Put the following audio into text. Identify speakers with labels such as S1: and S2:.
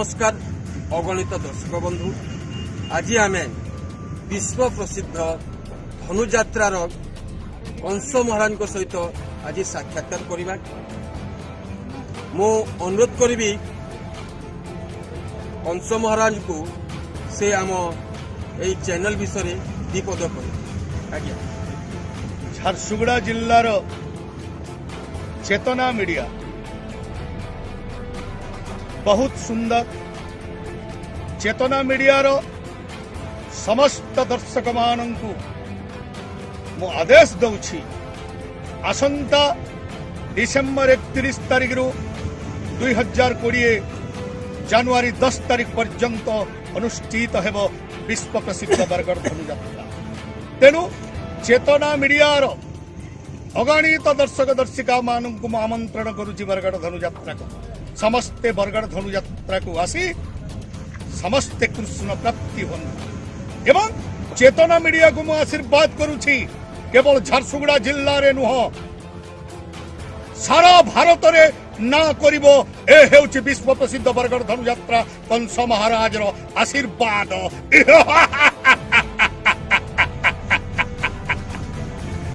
S1: नमस्कार अगणित दर्शक बंधु आज आम विश्व प्रसिद्ध धनुयात्रार कंस महाराज सहित आज साक्षात्कार करवा मो अनुरोध करी कंस महाराज को से आम यही चैनल विषय दीपद कर
S2: झारसुगुड़ा जिल्लार चेतना मीडिया बहुत सुंदर चेतना मीडियार समस्त दर्शक मानंकु मु आदेश दउछि आसंता डिसेंबर 31 तारिख रु 2020 जनवरी 10 तारिख पर्यंत अनुष्ठित हेब विश्व प्रसिद्ध बरगड़ धनुयात्रा। तेणु चेतना मीडियार अगणित दर्शक दर्शिका मानंकु मु आमंत्रण करुछि बरगड़ धनुयात्रा को। समस्ते बरगड़ धनुयात्रा को आसी समस्ते कृष्ण प्राप्ति हन एवं चेतना मीडिया को मु आशीर्वाद करुछि केवल झारसुगुड़ा जिल्ला रे नुह सारा भारत रे ना करिवो ए हेउछि विश्व प्रसिद्ध बरगड़ धनुयात्रा कंस महाराज रो आशीर्वाद।